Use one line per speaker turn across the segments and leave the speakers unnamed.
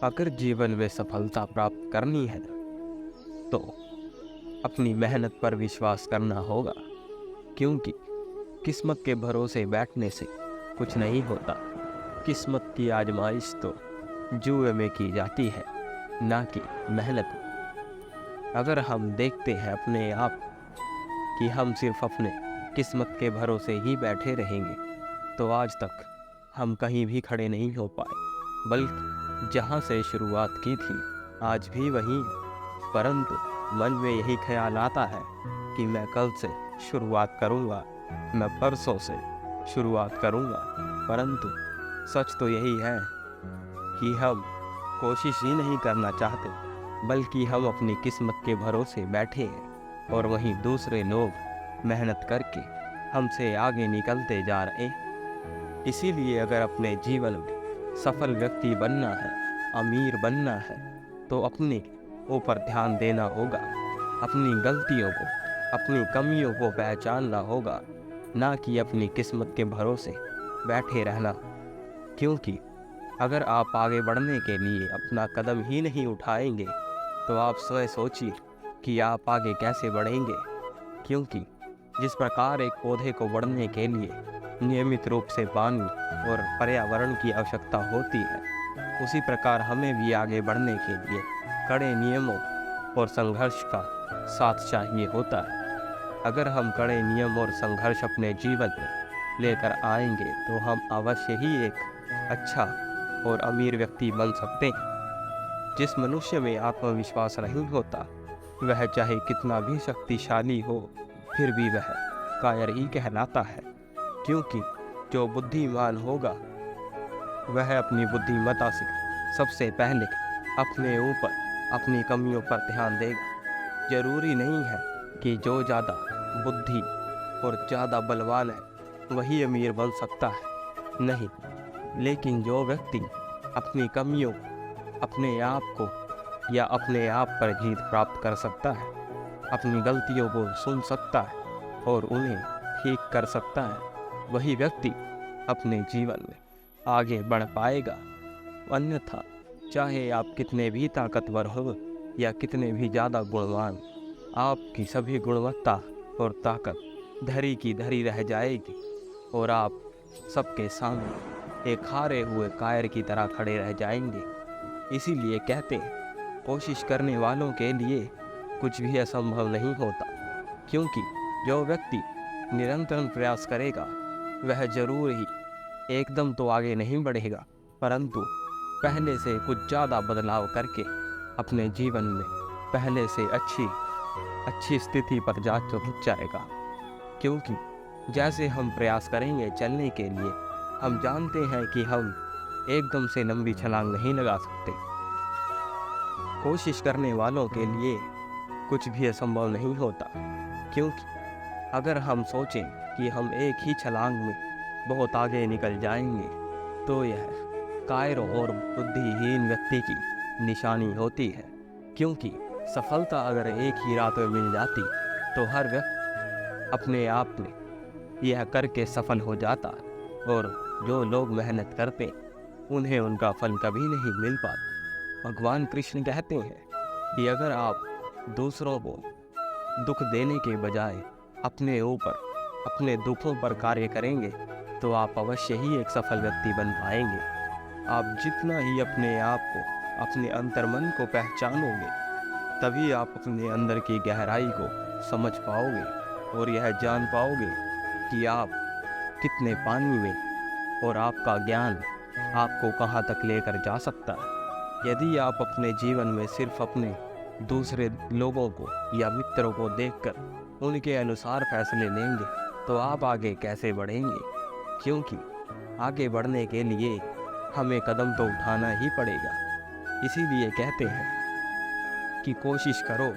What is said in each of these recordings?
अगर जीवन में सफलता प्राप्त करनी है तो अपनी मेहनत पर विश्वास करना होगा, क्योंकि किस्मत के भरोसे बैठने से कुछ नहीं होता। किस्मत की आजमाइश तो जुए में की जाती है, ना कि मेहनत में। अगर हम देखते हैं अपने आप कि हम सिर्फ अपने किस्मत के भरोसे ही बैठे रहेंगे तो आज तक हम कहीं भी खड़े नहीं हो पाए, बल्कि जहाँ से शुरुआत की थी आज भी वहीं। परंतु मन में यही ख्याल आता है कि मैं कल से शुरुआत करूँगा, मैं परसों से शुरुआत करूँगा। परंतु सच तो यही है कि हम कोशिश ही नहीं करना चाहते, बल्कि हम अपनी किस्मत के भरोसे बैठे हैं और वहीं दूसरे लोग मेहनत करके हमसे आगे निकलते जा रहे हैं। इसीलिए अगर अपने जीवन में सफल व्यक्ति बनना है, अमीर बनना है, तो अपने ऊपर ध्यान देना होगा, अपनी गलतियों को, अपनी कमियों को पहचानना होगा, ना कि अपनी किस्मत के भरोसे बैठे रहना। क्योंकि अगर आप आगे बढ़ने के लिए अपना कदम ही नहीं उठाएंगे तो आप स्वयं सोचिए कि आप आगे कैसे बढ़ेंगे। क्योंकि जिस प्रकार एक पौधे को बढ़ने के लिए नियमित रूप से पानी और पर्यावरण की आवश्यकता होती है, उसी प्रकार हमें भी आगे बढ़ने के लिए कड़े नियमों और संघर्ष का साथ चाहिए होता है। अगर हम कड़े नियम और संघर्ष अपने जीवन में लेकर आएंगे तो हम अवश्य ही एक अच्छा और अमीर व्यक्ति बन सकते हैं। जिस मनुष्य में आत्मविश्वास नहीं होता, वह चाहे कितना भी शक्तिशाली हो फिर भी वह कायर ही कहलाता है। क्योंकि जो बुद्धिमान होगा वह अपनी बुद्धिमत्ता से सबसे पहले अपने ऊपर, अपनी कमियों पर ध्यान देगा। जरूरी नहीं है कि जो ज़्यादा बुद्धि और ज़्यादा बलवान है वही अमीर बन सकता है, नहीं। लेकिन जो व्यक्ति अपनी कमियों, अपने आप को या अपने आप पर जीत प्राप्त कर सकता है, अपनी गलतियों को सुन सकता है और उन्हें ठीक कर सकता है, वही व्यक्ति अपने जीवन में आगे बढ़ पाएगा। अन्यथा चाहे आप कितने भी ताकतवर हो या कितने भी ज़्यादा गुणवान, आपकी सभी गुणवत्ता और ताकत धरी की धरी रह जाएगी और आप सबके सामने एक हारे हुए कायर की तरह खड़े रह जाएंगे। इसीलिए कहते हैं, कोशिश करने वालों के लिए कुछ भी असंभव नहीं होता। क्योंकि जो व्यक्ति निरंतर प्रयास करेगा वह जरूर ही एकदम तो आगे नहीं बढ़ेगा, परंतु पहले से कुछ ज़्यादा बदलाव करके अपने जीवन में पहले से अच्छी स्थिति पर जा पहुँच जाएगा। क्योंकि जैसे हम प्रयास करेंगे चलने के लिए, हम जानते हैं कि हम एकदम से लंबी छलांग नहीं लगा सकते। कोशिश करने वालों के लिए कुछ भी असंभव नहीं होता। क्योंकि अगर हम सोचें कि हम एक ही छलांग में बहुत आगे निकल जाएंगे तो यह कायरों और बुद्धिहीन व्यक्ति की निशानी होती है। क्योंकि सफलता अगर एक ही रात में मिल जाती तो हर व्यक्ति अपने आप में यह करके सफल हो जाता, और जो लोग मेहनत करते उन्हें उनका फल कभी नहीं मिल पाता। भगवान कृष्ण कहते हैं कि अगर आप दूसरों को दुख देने के बजाय अपने ऊपर, अपने दुखों पर कार्य करेंगे तो आप अवश्य ही एक सफल व्यक्ति बन पाएंगे। आप जितना ही अपने आप को, अपने अंतर्मन को पहचानोगे, तभी आप अपने अंदर की गहराई को समझ पाओगे और यह जान पाओगे कि आप कितने पानी में और आपका ज्ञान आपको कहाँ तक लेकर जा सकता है। यदि आप अपने जीवन में सिर्फ अपने दूसरे लोगों को या मित्रों को देखकर उनके अनुसार फैसले लेंगे तो आप आगे कैसे बढ़ेंगे। क्योंकि आगे बढ़ने के लिए हमें कदम तो उठाना ही पड़ेगा। इसीलिए कहते हैं कि कोशिश करो,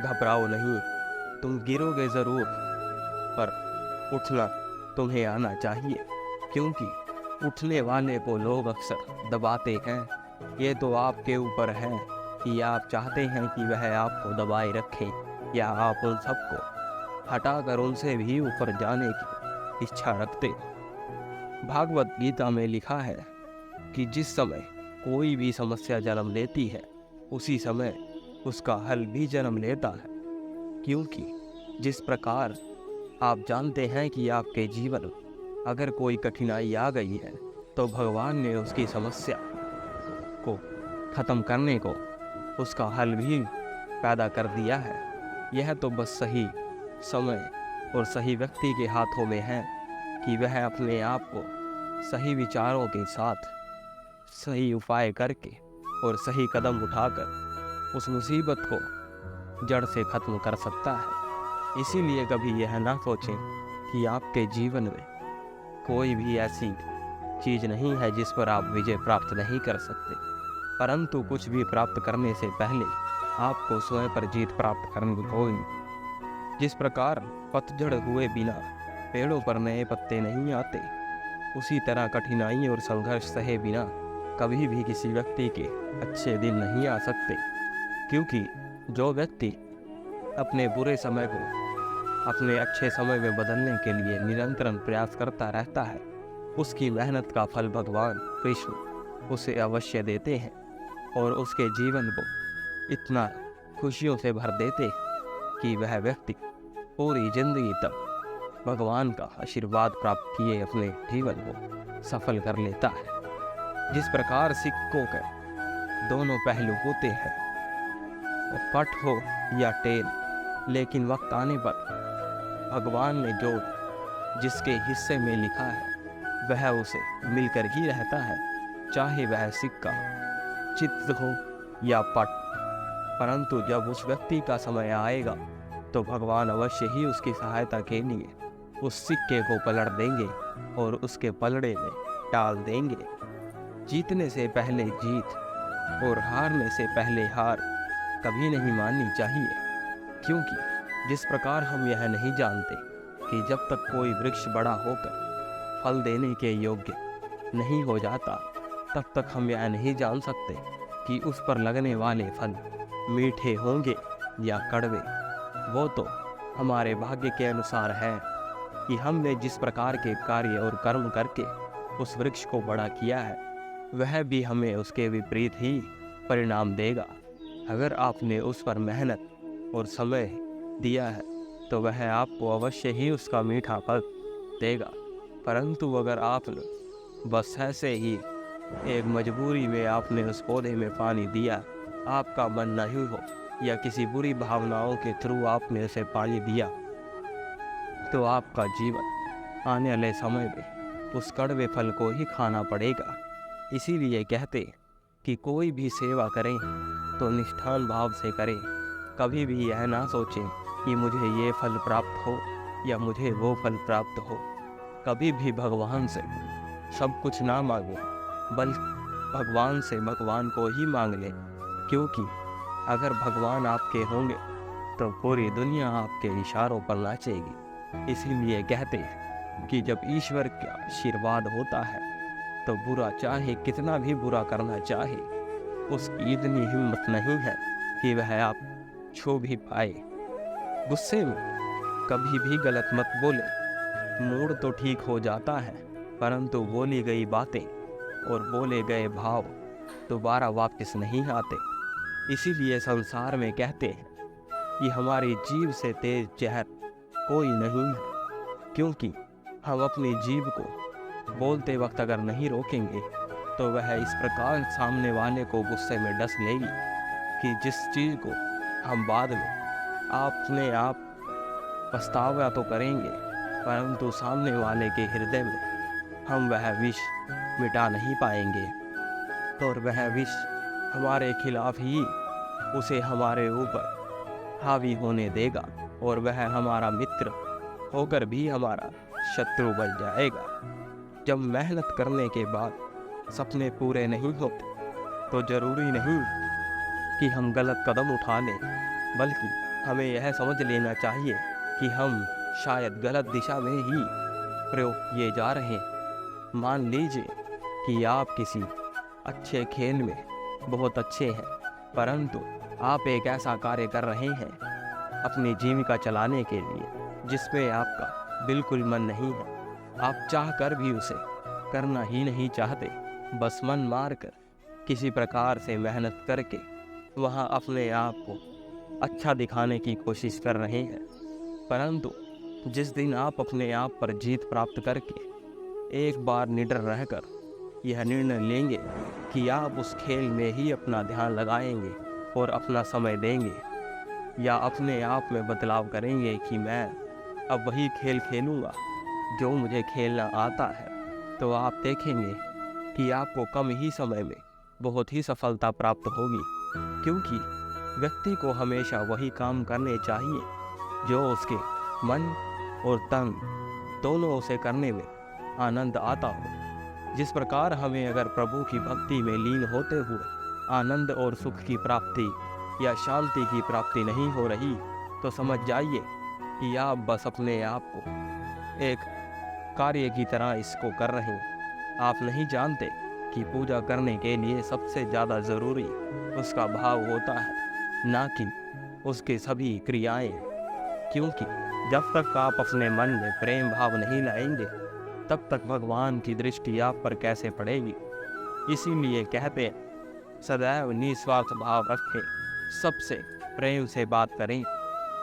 घबराओ नहीं। तुम गिरोगे ज़रूर, पर उठना तुम्हें आना चाहिए। क्योंकि उठने वाले को लोग अक्सर दबाते हैं। ये तो आपके ऊपर है कि आप चाहते हैं कि वह आपको दबाए रखे या आप उन सबको हटाकर उनसे भी ऊपर जाने की इच्छा रखते हो। भागवत गीता में लिखा है कि जिस समय कोई भी समस्या जन्म लेती है, उसी समय उसका हल भी जन्म लेता है। क्योंकि जिस प्रकार आप जानते हैं कि आपके जीवन में अगर कोई कठिनाई आ गई है तो भगवान ने उसकी समस्या को ख़त्म करने को उसका हल भी पैदा कर दिया है। यह तो बस सही समय और सही व्यक्ति के हाथों में है कि वह अपने आप को सही विचारों के साथ सही उपाय करके और सही कदम उठाकर उस मुसीबत को जड़ से ख़त्म कर सकता है। इसीलिए कभी यह ना सोचें कि आपके जीवन में कोई भी ऐसी चीज़ नहीं है जिस पर आप विजय प्राप्त नहीं कर सकते, परंतु कुछ भी प्राप्त करने से पहले आपको स्वयं पर जीत प्राप्त करनी होगी। जिस प्रकार पतझड़ हुए बिना पेड़ों पर नए पत्ते नहीं आते, उसी तरह कठिनाई और संघर्ष सहे बिना कभी भी किसी व्यक्ति के अच्छे दिन नहीं आ सकते। क्योंकि जो व्यक्ति अपने बुरे समय को अपने अच्छे समय में बदलने के लिए निरंतर प्रयास करता रहता है, उसकी मेहनत का फल भगवान कृष्ण उसे अवश्य देते हैं और उसके जीवन को इतना खुशियों से भर देते कि वह व्यक्ति पूरी जिंदगी तक भगवान का आशीर्वाद प्राप्त किए अपने जीवन को सफल कर लेता है। जिस प्रकार सिक्कों के दोनों पहलू होते हैं, पट हो या टेल, लेकिन वक्त आने पर भगवान ने जो जिसके हिस्से में लिखा है वह उसे मिलकर ही रहता है, चाहे वह सिक्का चित्र हो या पट। परंतु जब उस व्यक्ति का समय आएगा तो भगवान अवश्य ही उसकी सहायता के लिए उस सिक्के को पलट देंगे और उसके पलड़े में डाल देंगे। जीतने से पहले जीत और हारने से पहले हार कभी नहीं माननी चाहिए। क्योंकि जिस प्रकार हम यह नहीं जानते कि जब तक कोई वृक्ष बड़ा होकर फल देने के योग्य नहीं हो जाता, तब तक हम यह नहीं जान सकते कि उस पर लगने वाले फल मीठे होंगे या कड़वे। वो तो हमारे भाग्य के अनुसार है कि हमने जिस प्रकार के कार्य और कर्म करके उस वृक्ष को बड़ा किया है, वह भी हमें उसके विपरीत ही परिणाम देगा। अगर आपने उस पर मेहनत और समय दिया है तो वह आपको अवश्य ही उसका मीठा फल देगा। परंतु अगर आपने बस ऐसे ही एक मजबूरी में आपने उस पौधे में पानी दिया, आपका मन नहीं हो या किसी बुरी भावनाओं के थ्रू आपने उसे पानी दिया, तो आपका जीवन आने वाले समय में उस कड़वे फल को ही खाना पड़ेगा। इसीलिए कहते कि कोई भी सेवा करें तो निष्ठान भाव से करें। कभी भी यह ना सोचें कि मुझे ये फल प्राप्त हो या मुझे वो फल प्राप्त हो। कभी भी भगवान से सब कुछ ना मांगें, बल्कि भगवान से भगवान को ही मांग लें। क्योंकि अगर भगवान आपके होंगे तो पूरी दुनिया आपके इशारों पर नाचेगी। इसीलिए कहते हैं कि जब ईश्वर का आशीर्वाद होता है तो बुरा चाहे कितना भी बुरा करना चाहे, उसकी इतनी हिम्मत नहीं है कि वह आप छू भी पाए। गुस्से में कभी भी गलत मत बोले। मूड तो ठीक हो जाता है, परंतु बोली गई बातें और बोले गए भाव दोबारा वापस नहीं आते। इसीलिए संसार में कहते हैं कि हमारी जीभ से तेज जहर कोई नहीं है। क्योंकि हम अपनी जीभ को बोलते वक्त अगर नहीं रोकेंगे तो वह इस प्रकार सामने वाले को गुस्से में डस लेगी कि जिस चीज़ को हम बाद में अपने आप पछतावा तो करेंगे, परंतु सामने वाले के हृदय में हम वह विष मिटा नहीं पाएंगे और वह विष हमारे खिलाफ ही उसे हमारे ऊपर हावी होने देगा और वह हमारा मित्र होकर भी हमारा शत्रु बन जाएगा। जब मेहनत करने के बाद सपने पूरे नहीं होते तो ज़रूरी नहीं कि हम गलत कदम उठा लें, बल्कि हमें यह समझ लेना चाहिए कि हम शायद गलत दिशा में ही प्रयोग किए जा रहे हैं। मान लीजिए कि आप किसी अच्छे खेल में बहुत अच्छे हैं, परंतु आप एक ऐसा कार्य कर रहे हैं अपनी जीविका चलाने के लिए जिसमें आपका बिल्कुल मन नहीं है। आप चाह कर भी उसे करना ही नहीं चाहते, बस मन मार कर किसी प्रकार से मेहनत करके वहाँ अपने आप को अच्छा दिखाने की कोशिश कर रहे हैं। परंतु जिस दिन आप अपने आप पर जीत प्राप्त करके एक बार निडर रहकर यह निर्णय लेंगे कि आप उस खेल में ही अपना ध्यान लगाएंगे और अपना समय देंगे, या अपने आप में बदलाव करेंगे कि मैं अब वही खेल खेलूँगा जो मुझे खेलना आता है, तो आप देखेंगे कि आपको कम ही समय में बहुत ही सफलता प्राप्त होगी। क्योंकि व्यक्ति को हमेशा वही काम करने चाहिए जो उसके मन और तन दोनों से करने में आनंद आता हो। जिस प्रकार हमें अगर प्रभु की भक्ति में लीन होते हुए आनंद और सुख की प्राप्ति या शांति की प्राप्ति नहीं हो रही, तो समझ जाइए कि आप बस अपने आप को एक कार्य की तरह इसको कर रहे हैं। आप नहीं जानते कि पूजा करने के लिए सबसे ज़्यादा ज़रूरी उसका भाव होता है, ना कि उसके सभी क्रियाएं। क्योंकि जब तक आप अपने मन में प्रेम भाव नहीं लाएंगे, तब तक भगवान की दृष्टि आप पर कैसे पड़ेगी। इसीलिए कहते हैं, सदैव निस्वार्थ भाव रखें, सबसे प्रेम से बात करें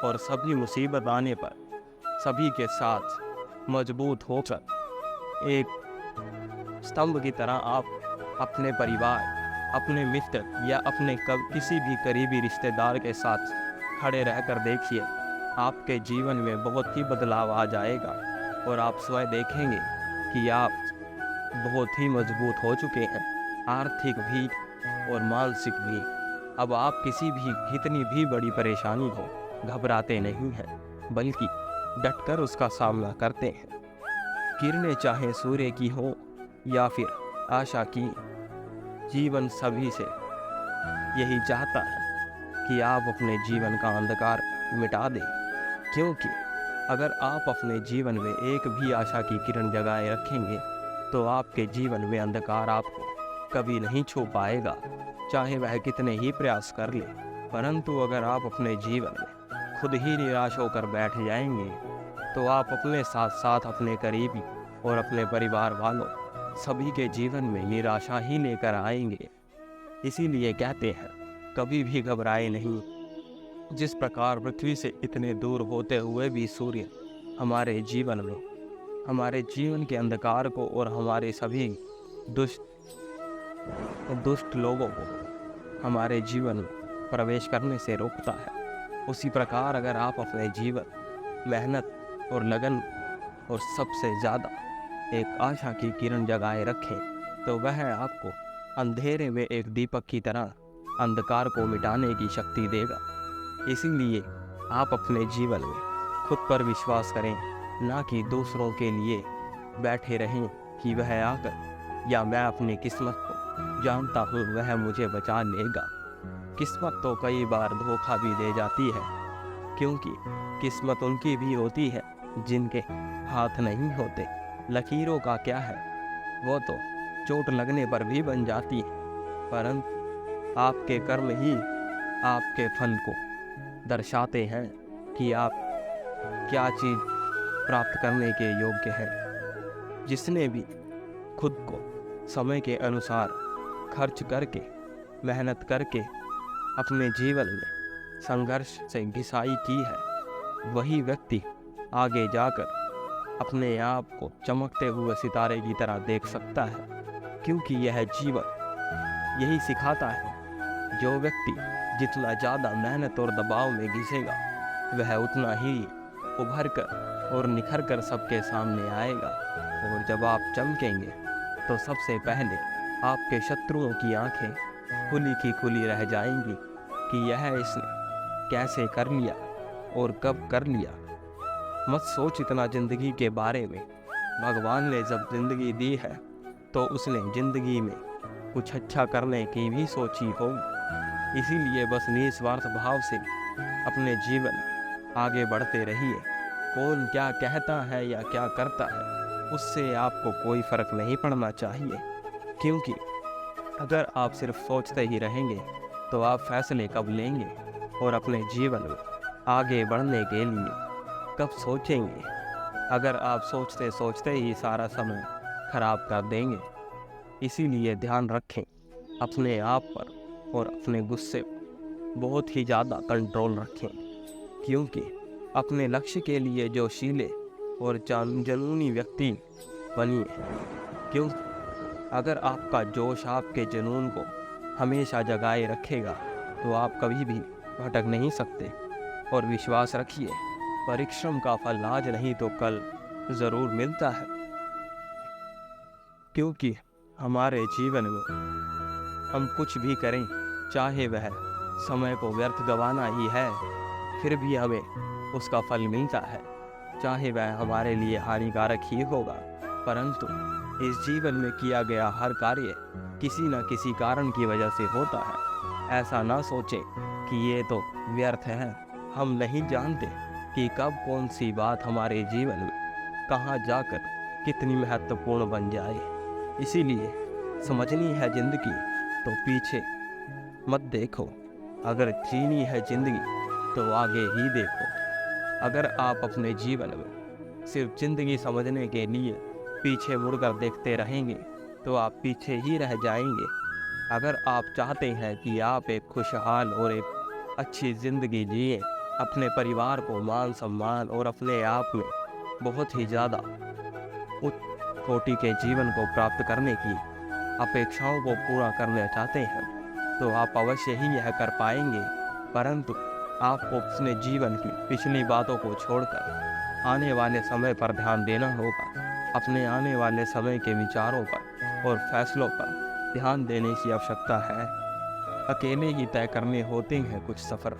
और सभी मुसीबत आने पर सभी के साथ मजबूत होकर एक स्तंभ की तरह आप अपने परिवार, अपने मित्र या अपने किसी भी करीबी रिश्तेदार के साथ खड़े रहकर देखिए, आपके जीवन में बहुत ही बदलाव आ जाएगा और आप स्वयं देखेंगे कि आप बहुत ही मजबूत हो चुके हैं, आर्थिक भी और मानसिक भी। अब आप किसी भी कितनी भी बड़ी परेशानी हो घबराते नहीं हैं, बल्कि डटकर उसका सामना करते हैं। किरणें चाहे सूर्य की हो या फिर आशा की, जीवन सभी से यही चाहता है कि आप अपने जीवन का अंधकार मिटा दें। क्योंकि अगर आप अपने जीवन में एक भी आशा की किरण जगाए रखेंगे, तो आपके जीवन में अंधकार आपको कभी नहीं छू पाएगा, चाहे वह कितने ही प्रयास कर ले। परंतु अगर आप अपने जीवन में खुद ही निराश होकर बैठ जाएंगे, तो आप अपने साथ साथ अपने करीबी और अपने परिवार वालों सभी के जीवन में निराशा ही लेकर आएंगे। इसीलिए कहते हैं, कभी भी घबराए नहीं। जिस प्रकार पृथ्वी से इतने दूर होते हुए भी सूर्य हमारे जीवन में, हमारे जीवन के अंधकार को और हमारे सभी दुष्ट लोगों को हमारे जीवन में प्रवेश करने से रोकता है, उसी प्रकार अगर आप अपने जीवन, मेहनत और लगन और सबसे ज़्यादा एक आशा की किरण जगाए रखें, तो वह आपको अंधेरे में एक दीपक की तरह अंधकार को मिटाने की शक्ति देगा। इसीलिए आप अपने जीवन में खुद पर विश्वास करें, ना कि दूसरों के लिए बैठे रहें कि वह आकर या मैं अपनी किस्मत को जानता हूँ वह मुझे बचा लेगा। किस्मत तो कई बार धोखा भी दे जाती है, क्योंकि किस्मत उनकी भी होती है जिनके हाथ नहीं होते। लकीरों का क्या है, वो तो चोट लगने पर भी बन जाती है, परंतु आपके कर्म ही आपके फल को दर्शाते हैं कि आप क्या चीज़ प्राप्त करने के योग्य हैं। जिसने भी खुद को समय के अनुसार खर्च करके, मेहनत करके अपने जीवन में संघर्ष से घिसाई की है, वही व्यक्ति आगे जाकर अपने आप को चमकते हुए सितारे की तरह देख सकता है। क्योंकि यह जीवन यही सिखाता है, जो व्यक्ति जितना ज़्यादा मेहनत और दबाव में घिसेगा, वह उतना ही उभर कर और निखर कर सबके सामने आएगा। और जब आप चमकेंगे, तो सबसे पहले आपके शत्रुओं की आंखें खुली की खुली रह जाएंगी कि यह इसने कैसे कर लिया और कब कर लिया। मत सोच इतना ज़िंदगी के बारे में। भगवान ने जब ज़िंदगी दी है, तो उसने ज़िंदगी में कुछ अच्छा करने की भी सोची होगी। इसीलिए बस निस्वार्थ भाव से अपने जीवन में आगे बढ़ते रहिए। कौन क्या कहता है या क्या करता है, उससे आपको कोई फ़र्क नहीं पड़ना चाहिए। क्योंकि अगर आप सिर्फ सोचते ही रहेंगे, तो आप फैसले कब लेंगे और अपने जीवन में आगे बढ़ने के लिए कब सोचेंगे। अगर आप सोचते सोचते ही सारा समय खराब कर देंगे। इसीलिए ध्यान रखें, अपने आप पर और अपने गुस्से पर बहुत ही ज़्यादा कंट्रोल रखें, क्योंकि अपने लक्ष्य के लिए जोशीले और जुनूनी व्यक्ति बनिए। क्योंकि अगर आपका जोश आपके जुनून को हमेशा जगाए रखेगा तो आप कभी भी भटक नहीं सकते। और विश्वास रखिए, परिश्रम का फल आज नहीं तो कल ज़रूर मिलता है। क्योंकि हमारे जीवन में हम कुछ भी करें, चाहे वह समय को व्यर्थ गंवाना ही है, फिर भी हमें उसका फल मिलता है, चाहे वह हमारे लिए हानिकारक ही होगा। परंतु इस जीवन में किया गया हर कार्य किसी न किसी कारण की वजह से होता है। ऐसा ना सोचें कि ये तो व्यर्थ है। हम नहीं जानते कि कब कौन सी बात हमारे जीवन में कहाँ जाकर कितनी महत्वपूर्ण बन जाए। इसीलिए समझनी है जिंदगी तो पीछे मत देखो, अगर जीनी है जिंदगी तो आगे ही देखो। अगर आप अपने जीवन में सिर्फ जिंदगी समझने के लिए पीछे मुड़कर देखते रहेंगे तो आप पीछे ही रह जाएंगे। अगर आप चाहते हैं कि आप एक खुशहाल और एक अच्छी ज़िंदगी जिए, अपने परिवार को मान सम्मान और अपने आप में बहुत ही ज़्यादा उच्च कोटि के जीवन को प्राप्त करने की अपेक्षाओं को पूरा करना चाहते हैं, तो आप अवश्य ही यह कर पाएंगे। परंतु आपको अपने जीवन की पिछली बातों को छोड़कर आने वाले समय पर ध्यान देना होगा। अपने आने वाले समय के विचारों पर और फैसलों पर ध्यान देने की आवश्यकता है। अकेले ही तय करने होते हैं कुछ सफ़र,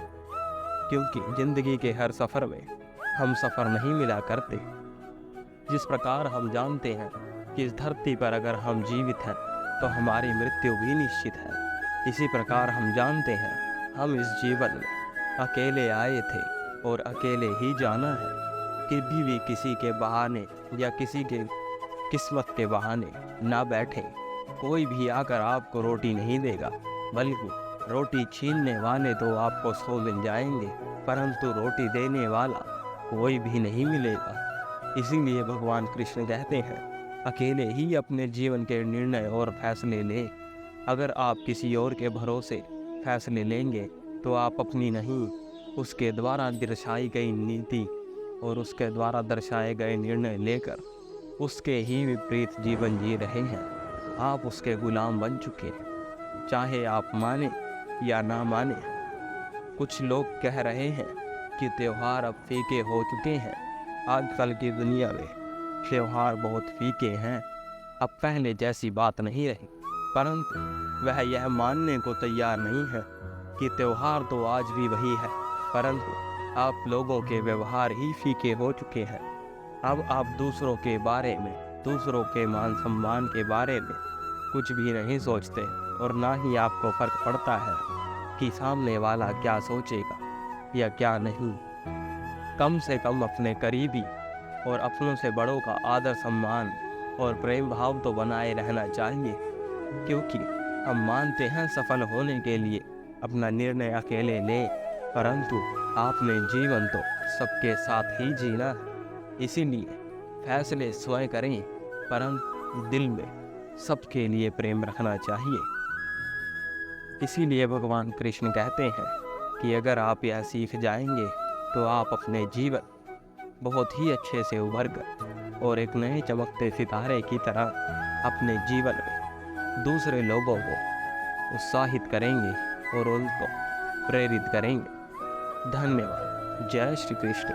क्योंकि ज़िंदगी के हर सफ़र में हम सफ़र नहीं मिला करते। जिस प्रकार हम जानते हैं कि इस धरती पर अगर हम जीवित हैं तो हमारी मृत्यु भी निश्चित है, इसी प्रकार हम जानते हैं हम इस जीवन में अकेले आए थे और अकेले ही जाना है। कभी भी किसी के बहाने या किसी के किस्मत के बहाने ना बैठे। कोई भी आकर आपको रोटी नहीं देगा, बल्कि रोटी छीनने वाले तो आपको 100 मिल जाएंगे, परंतु रोटी देने वाला कोई भी नहीं मिलेगा। इसीलिए भगवान कृष्ण कहते हैं, अकेले ही अपने जीवन के निर्णय और फैसले लें। अगर आप किसी और के भरोसे फैसले लेंगे तो आप अपनी नहीं, उसके द्वारा दर्शाई गई नीति और उसके द्वारा दर्शाए गए निर्णय लेकर उसके ही विपरीत जीवन जी रहे हैं। आप उसके गुलाम बन चुके हैं, चाहे आप माने या ना माने। कुछ लोग कह रहे हैं कि त्यौहार अब फीके हो चुके हैं। आजकल की दुनिया में त्यौहार बहुत फीके हैं, अब पहले जैसी बात नहीं रही। परंतु वह यह मानने को तैयार नहीं है कि त्यौहार तो आज भी वही है, परंतु आप लोगों के व्यवहार ही फीके हो चुके हैं। अब आप दूसरों के बारे में, दूसरों के मान सम्मान के बारे में कुछ भी नहीं सोचते, और ना ही आपको फर्क पड़ता है कि सामने वाला क्या सोचेगा या क्या नहीं। कम से कम अपने करीबी और अपनों से बड़ों का आदर सम्मान और प्रेम भाव तो बनाए रहना चाहिए, क्योंकि हम मानते हैं सफल होने के लिए अपना निर्णय अकेले लें, परंतु आपने जीवन तो सबके साथ ही जीना है। इसीलिए फैसले स्वयं करें, परंतु दिल में सबके लिए प्रेम रखना चाहिए। इसीलिए भगवान कृष्ण कहते हैं कि अगर आप यह सीख जाएंगे तो आप अपने जीवन बहुत ही अच्छे से उभर कर और एक नए चमकते सितारे की तरह अपने जीवन में दूसरे लोगों को उत्साहित करेंगे और उनको प्रेरित करेंगे। धन्यवाद। जय श्री कृष्ण।